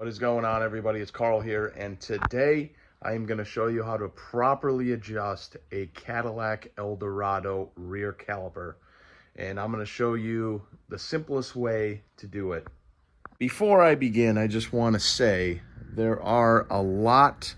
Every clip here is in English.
What is going on, everybody? It's Carl here, and today I am going to show you how to properly adjust a Cadillac Eldorado rear caliper. And I'm going to show you the simplest way to do it. Before I begin, I just want to say there are a lot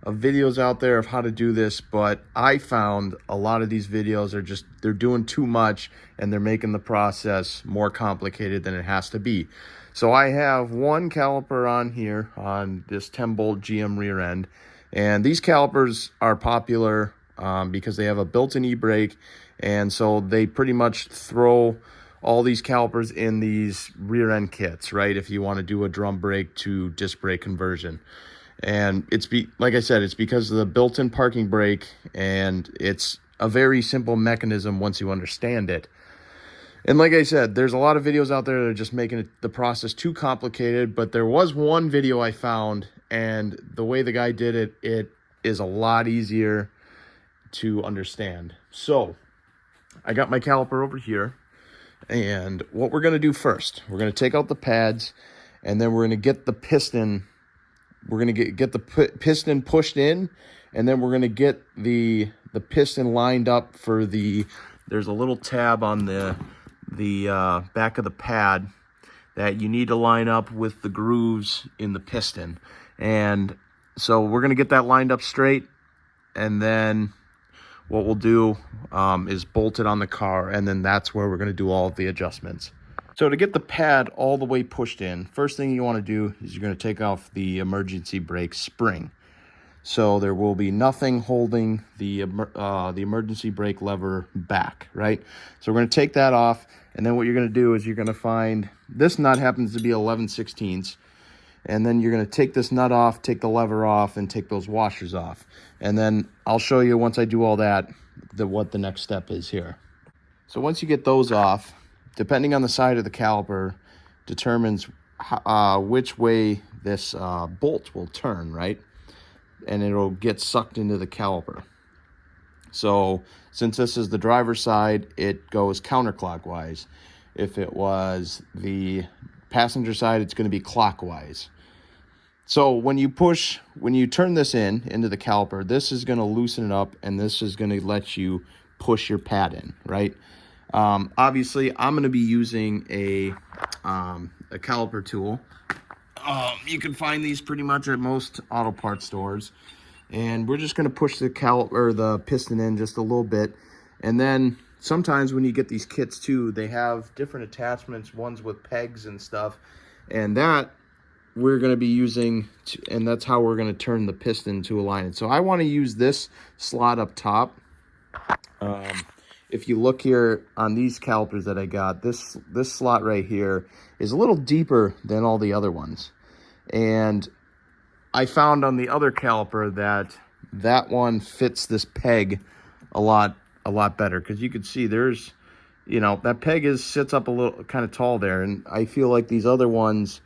of videos out there of how to do this, but I found a lot of these videos are they're doing too much and they're making the process more complicated than it has to be. So I have one caliper on here on this 10-bolt GM rear end, and these calipers are popular because they have a built-in e-brake, and so they pretty much throw all these calipers in these rear end kits, right? If you want to do a drum brake to disc brake conversion. And like I said, it's because of the built-in parking brake, and it's a very simple mechanism once you understand it. And like I said, there's a lot of videos out there that are just making the process too complicated, but there was one video I found, and the way the guy did it, it is a lot easier to understand. So I got my caliper over here, and what we're going to do first, we're going to take out the pads, and then we're going to get the piston. We're going to get the piston pushed in, and then we're going to get the piston lined up for there's a little tab on the back of the pad that you need to line up with the grooves in the piston. And so we're going to get that lined up straight, and then what we'll do is bolt it on the car, and then that's where we're going to do all of the adjustments. So to get the pad all the way pushed in, first thing you want to do is you're going to take off the emergency brake spring. So there will be nothing holding the emergency brake lever back, right? So we're going to take that off, and then what you're going to do is you're going to find, this nut happens to be 11/16, and then you're going to take this nut off, take the lever off, and take those washers off. And then I'll show you once I do all that, what the next step is here. So once you get those off, depending on the side of the caliper, determines which way this bolt will turn, right? And it'll get sucked into the caliper. So since this is the driver's side, it goes counterclockwise. If it was the passenger side, it's going to be clockwise. So when you turn this into the caliper, this is going to loosen it up, and this is going to let you push your pad in, right? Obviously, I'm going to be using a caliper tool. You can find these pretty much at most auto parts stores, and we're just going to push the piston in just a little bit. And then sometimes when you get these kits too, they have different attachments, ones with pegs and stuff, and that we're going to be using, and that's how we're going to turn the piston to align it. So I want to use this slot up top. If you look here on these calipers that I got, this slot right here is a little deeper than all the other ones. And I found on the other caliper that one fits this peg a lot better, because you can see there's, that peg sits up a little kind of tall there, and I feel like these other ones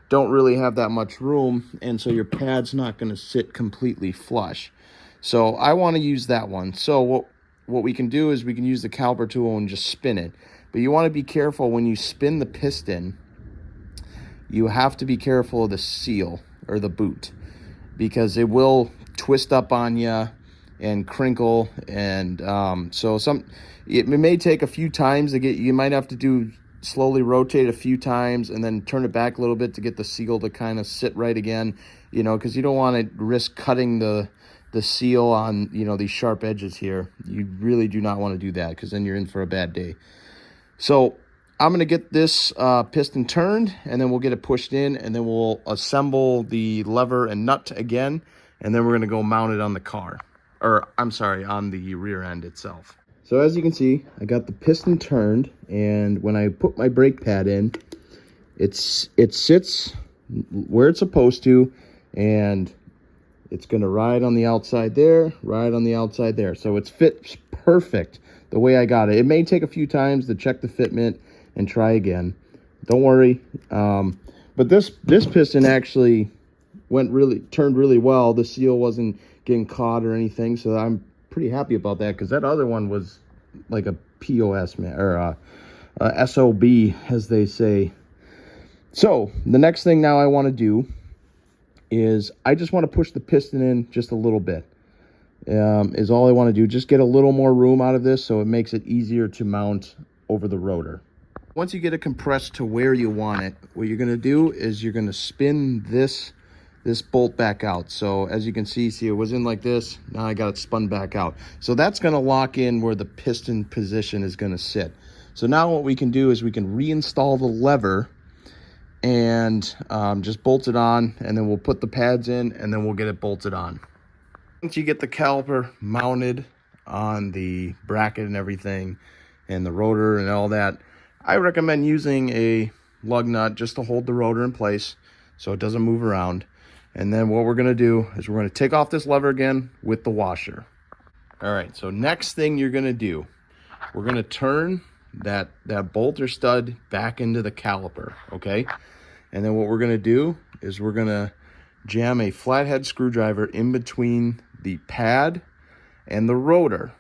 don't really have that much room, and so your pad's not going to sit completely flush. So I want to use that one. So what we can do is we can use the caliper tool and just spin it. But you want to be careful when you spin the piston. You have to be careful of the seal or the boot, because it will twist up on you and crinkle. And it may take a few times to get. You might have to slowly rotate a few times and then turn it back a little bit to get the seal to kind of sit right again. Because you don't want to risk cutting the seal on, these sharp edges here. You really do not want to do that, because then you're in for a bad day. So I'm going to get this piston turned, and then we'll get it pushed in, and then we'll assemble the lever and nut again, and then we're going to go mount it on the car. Or, I'm sorry, on the rear end itself. So as you can see, I got the piston turned, and when I put my brake pad in, it sits where it's supposed to, and it's going to ride on the outside there, ride on the outside there. So it fits perfect the way I got it. It may take a few times to check the fitment and try again. Don't worry. But this piston actually turned really well. The seal wasn't getting caught or anything, so I'm pretty happy about that, because that other one was like a POS, or a SOB, as they say. So the next thing now I want to do is I just want to push the piston in just a little bit. Is all I want to do. Just get a little more room out of this so it makes it easier to mount over the rotor. Once you get it compressed to where you want it, what you're going to do is you're going to spin this bolt back out. So as you can see it was in like this. Now I got it spun back out. So that's going to lock in where the piston position is going to sit. So now what we can do is we can reinstall the lever and just bolt it on, and then we'll put the pads in, and then we'll get it bolted on. Once you get the caliper mounted on the bracket and everything, and the rotor and all that, I recommend using a lug nut just to hold the rotor in place so it doesn't move around. And then what we're going to do is we're going to take off this lever again with the washer. All right, so next thing you're going to do, we're going to turn that bolt or stud back into the caliper, okay? And then what we're going to do is we're going to jam a flathead screwdriver in between the pad and the rotor.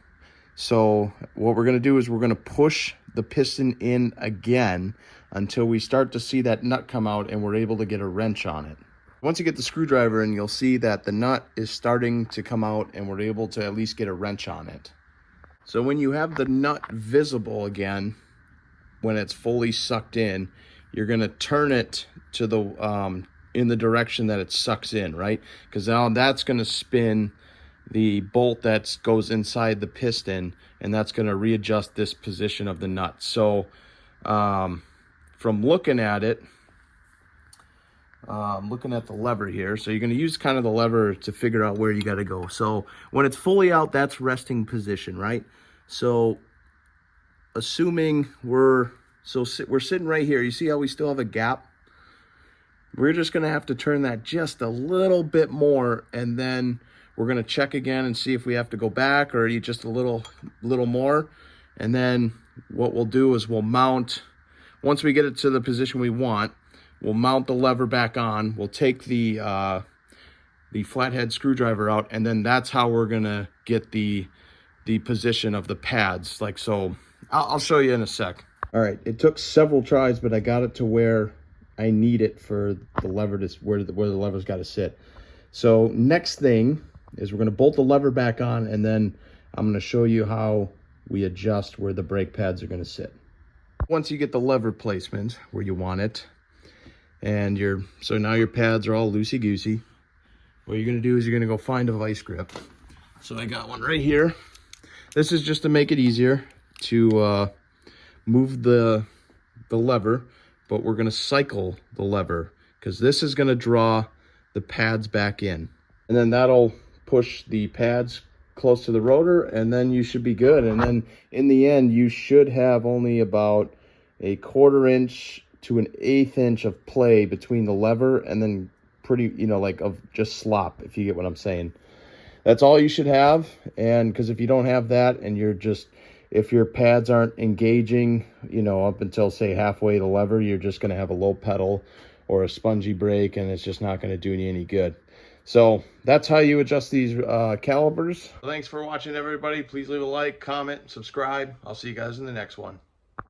So what we're going to do is we're going to push the piston in again until we start to see that nut come out and we're able to get a wrench on it. Once you get the screwdriver in, you'll see that the nut is starting to come out and we're able to at least get a wrench on it. So when you have the nut visible again, when it's fully sucked in, you're going to turn it to the in the direction that it sucks in, right? Because now that's going to spin the bolt that goes inside the piston, and that's going to readjust this position of the nut. So from looking at it, looking at the lever here, so you're going to use kind of the lever to figure out where you got to go. So when it's fully out, that's resting position, right? So assuming we're sitting right here, you see how we still have a gap? We're just going to have to turn that just a little bit more, and then we're going to check again and see if we have to go back or just a little more. And then what we'll do is we'll mount, once we get it to the position we want, we'll mount the lever back on. We'll take the flathead screwdriver out, and then that's how we're going to get the position of the pads. Like so, I'll show you in a sec. All right, it took several tries, but I got it to where I need it for the lever to where the lever's got to sit. So next thing is we're going to bolt the lever back on, and then I'm going to show you how we adjust where the brake pads are going to sit. Once you get the lever placement where you want it, and so now your pads are all loosey-goosey, what you're going to do is you're going to go find a vice grip. So I got one right here. This is just to make it easier to move the lever, but we're going to cycle the lever because this is going to draw the pads back in, and then that'll push the pads close to the rotor, and then you should be good. And then in the end, you should have only about a 1/4 inch to an 1/8 inch of play between the lever and then pretty, like of just slop, if you get what I'm saying. That's all you should have. And because if you don't have that, and if your pads aren't engaging, up until say halfway the lever, you're just going to have a low pedal or a spongy brake, and it's just not going to do you any good. So that's how you adjust these calipers. Thanks for watching, everybody. Please leave a like, comment, subscribe. I'll see you guys in the next one.